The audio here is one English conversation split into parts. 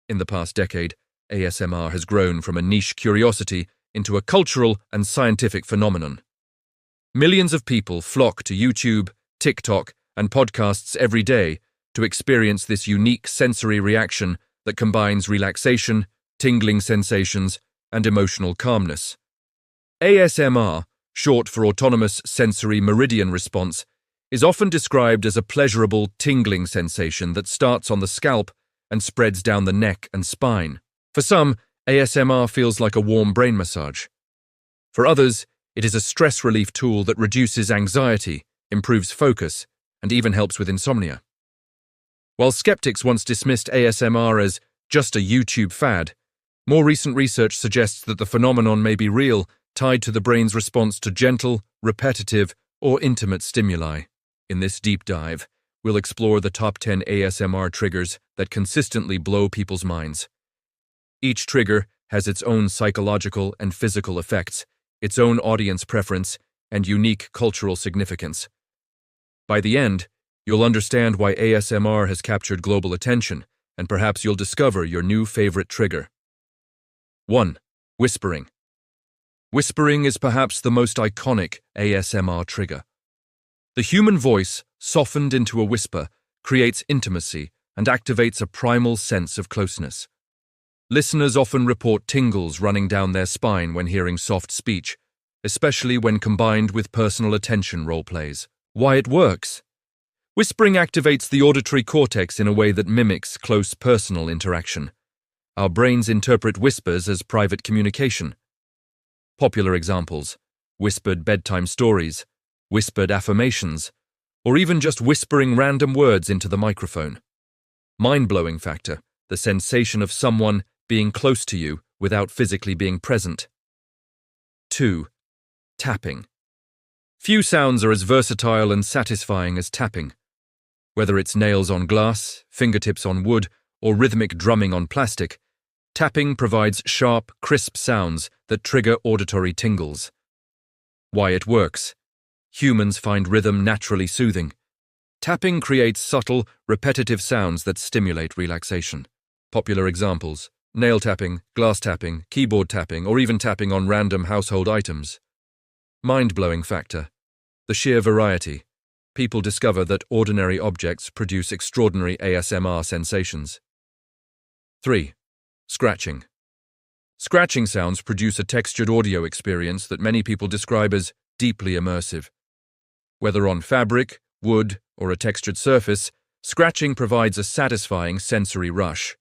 In the past decade, ASMR has grown from a niche curiosity into a cultural and scientific phenomenon. Millions of people flock to YouTube, TikTok, and podcasts every day to experience this unique sensory reaction that combines relaxation, tingling sensations, and emotional calmness. ASMR, short for Autonomous Sensory Meridian Response, is often described as a pleasurable tingling sensation that starts on the scalp and spreads down the neck and spine. For some, ASMR feels like a warm brain massage. For others, it is a stress relief tool that reduces anxiety, improves focus, and even helps with insomnia. While skeptics once dismissed ASMR as just a YouTube fad, more recent research suggests that the phenomenon may be real, tied to the brain's response to gentle, repetitive, or intimate stimuli. In this deep dive, we'll explore the top 10 ASMR triggers that consistently blow people's minds. Each trigger has its own psychological and physical effects, its own audience preference, and unique cultural significance. By the end, you'll understand why ASMR has captured global attention, and perhaps you'll discover your new favorite trigger. 1. Whispering. Whispering is perhaps the most iconic ASMR trigger. The human voice, softened into a whisper, creates intimacy and activates a primal sense of closeness. Listeners often report tingles running down their spine when hearing soft speech, especially when combined with personal attention roleplays. Why it works? Whispering activates the auditory cortex in a way that mimics close personal interaction. Our brains interpret whispers as private communication. Popular examples: whispered bedtime stories, whispered affirmations, or even just whispering random words into the microphone. Mind-blowing factor: the sensation of someone being close to you without physically being present. 2. Tapping. Few sounds are as versatile and satisfying as tapping. Whether it's nails on glass, fingertips on wood, or rhythmic drumming on plastic, tapping provides sharp, crisp sounds that trigger auditory tingles. Why it works. Humans find rhythm naturally soothing. Tapping creates subtle, repetitive sounds that stimulate relaxation. Popular examples: nail tapping, glass tapping, keyboard tapping, or even tapping on random household items. Mind-blowing factor: the sheer variety. People discover that ordinary objects produce extraordinary ASMR sensations. 3. Scratching. Scratching sounds produce a textured audio experience that many people describe as deeply immersive. Whether on fabric, wood, or a textured surface, scratching provides a satisfying sensory rush.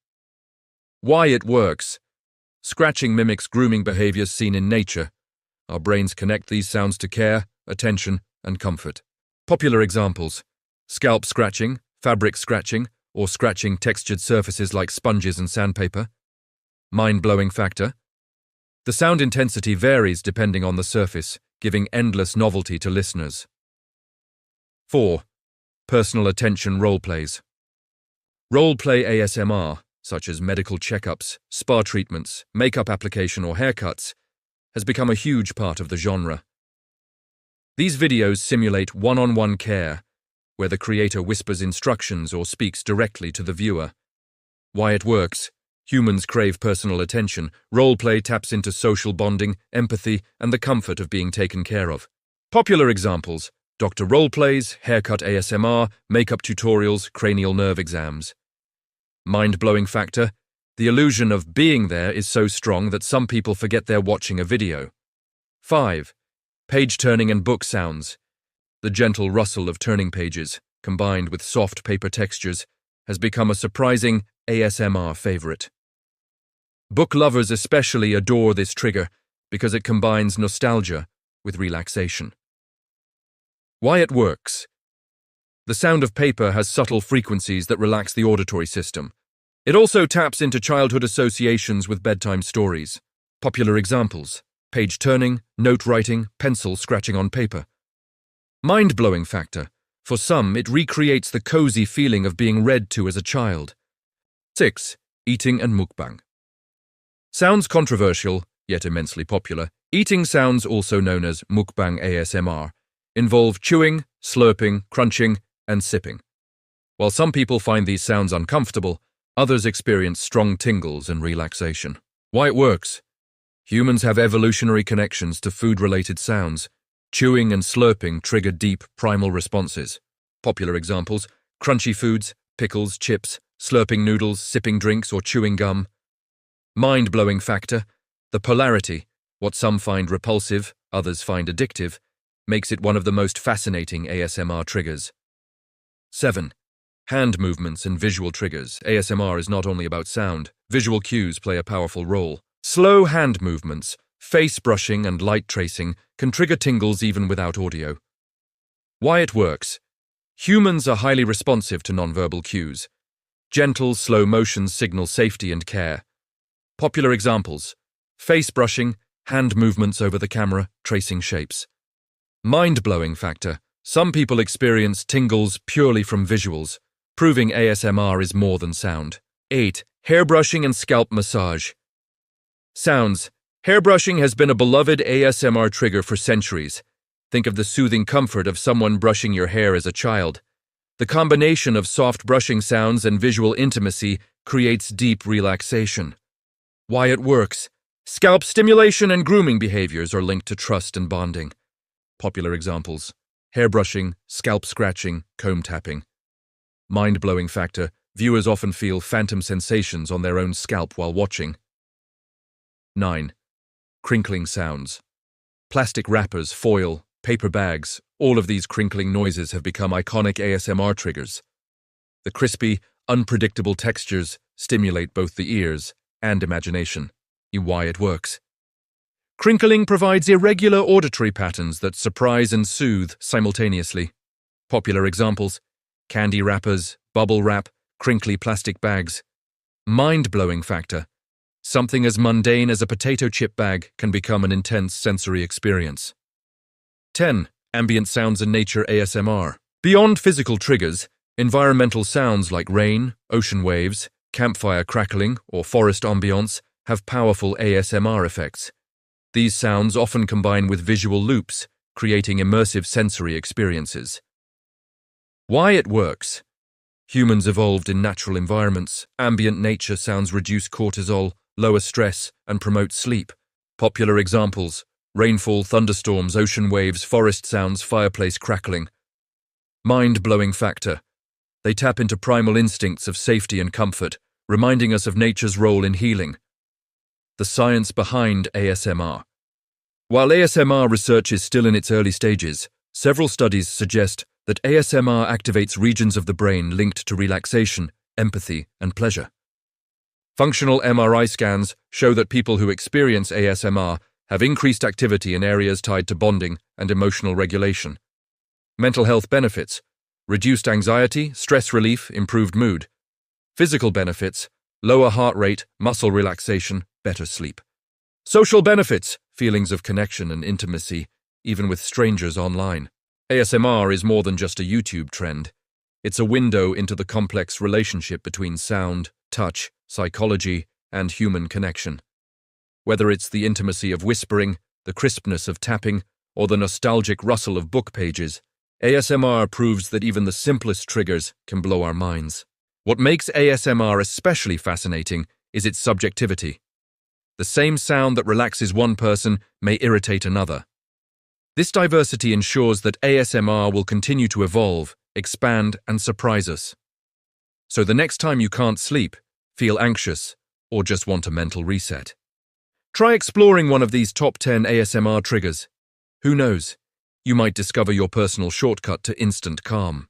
Why it works. Scratching mimics grooming behaviors seen in nature. Our brains connect these sounds to care, attention, and comfort. Popular examples: scalp scratching, fabric scratching, or scratching textured surfaces like sponges and sandpaper. Mind-blowing factor: the sound intensity varies depending on the surface, giving endless novelty to listeners. 4. Personal attention roleplays. Roleplay ASMR, such as medical checkups, spa treatments, makeup application, or haircuts, has become a huge part of the genre. These videos simulate one-on-one care, where the creator whispers instructions or speaks directly to the viewer. Why it works. Humans crave personal attention. Roleplay taps into social bonding, empathy, and the comfort of being taken care of. Popular examples: doctor roleplays, haircut ASMR, makeup tutorials, cranial nerve exams. Mind-blowing factor: the illusion of being there is so strong that some people forget they're watching a video. 5. Page turning and book sounds. The gentle rustle of turning pages, combined with soft paper textures, has become a surprising ASMR favorite. Book lovers especially adore this trigger because it combines nostalgia with relaxation. Why it works. The sound of paper has subtle frequencies that relax the auditory system. It also taps into childhood associations with bedtime stories. Popular examples: page turning, note writing, pencil scratching on paper. Mind-blowing factor: for some, it recreates the cozy feeling of being read to as a child. 6. Eating and mukbang. Sounds controversial, yet immensely popular, eating sounds, also known as mukbang ASMR, involve chewing, slurping, crunching, and sipping. While some people find these sounds uncomfortable, Others experience strong tingles and relaxation. Why it works? Humans have evolutionary connections to food-related sounds. Chewing and slurping trigger deep, primal responses. Popular examples: crunchy foods, pickles, chips, slurping noodles, sipping drinks, or chewing gum. Mind-blowing factor: the polarity, what some find repulsive, others find addictive, makes it one of the most fascinating ASMR triggers. 7. Hand movements and visual triggers. ASMR is not only about sound. Visual cues play a powerful role. Slow hand movements, face brushing, and light tracing can trigger tingles even without audio. Why it works? Humans are highly responsive to nonverbal cues. Gentle, slow motions signal safety and care. Popular examples: face brushing, hand movements over the camera, tracing shapes. Mind-blowing factor: some people experience tingles purely from visuals, proving ASMR is more than sound. 8. Hairbrushing and scalp massage. Sounds. Hairbrushing has been a beloved ASMR trigger for centuries. Think of the soothing comfort of someone brushing your hair as a child. The combination of soft brushing sounds and visual intimacy creates deep relaxation. Why it works? Scalp stimulation and grooming behaviors are linked to trust and bonding. Popular examples: hairbrushing, scalp scratching, comb tapping. Mind-blowing factor: viewers often feel phantom sensations on their own scalp while watching. 9. Crinkling sounds. Plastic wrappers, foil, paper bags, all of these crinkling noises have become iconic ASMR triggers. The crispy, unpredictable textures stimulate both the ears and imagination. Why it works? Crinkling provides irregular auditory patterns that surprise and soothe simultaneously. Popular examples: candy wrappers, bubble wrap, crinkly plastic bags. Mind-blowing factor: something as mundane as a potato chip bag can become an intense sensory experience. 10. Ambient sounds and nature ASMR. Beyond physical triggers, environmental sounds like rain, ocean waves, campfire crackling, or forest ambience have powerful ASMR effects. These sounds often combine with visual loops, creating immersive sensory experiences. Why it works? Humans evolved in natural environments. Ambient nature sounds reduce cortisol, lower stress, and promote sleep. Popular examples: rainfall, thunderstorms, ocean waves, forest sounds, fireplace crackling. Mind-blowing factor: they tap into primal instincts of safety and comfort, reminding us of nature's role in healing. The science behind ASMR. While ASMR research is still in its early stages, several studies suggest that ASMR activates regions of the brain linked to relaxation, empathy, and pleasure. Functional MRI scans show that people who experience ASMR have increased activity in areas tied to bonding and emotional regulation. Mental health benefits: reduced anxiety, stress relief, improved mood. Physical benefits: lower heart rate, muscle relaxation, better sleep. Social benefits: feelings of connection and intimacy, even with strangers online. ASMR is more than just a YouTube trend. It's a window into the complex relationship between sound, touch, psychology, and human connection. Whether it's the intimacy of whispering, the crispness of tapping, or the nostalgic rustle of book pages, ASMR proves that even the simplest triggers can blow our minds. What makes ASMR especially fascinating is its subjectivity. The same sound that relaxes one person may irritate another. This diversity ensures that ASMR will continue to evolve, expand, and surprise us. So the next time you can't sleep, feel anxious, or just want a mental reset, try exploring one of these top 10 ASMR triggers. Who knows? You might discover your personal shortcut to instant calm.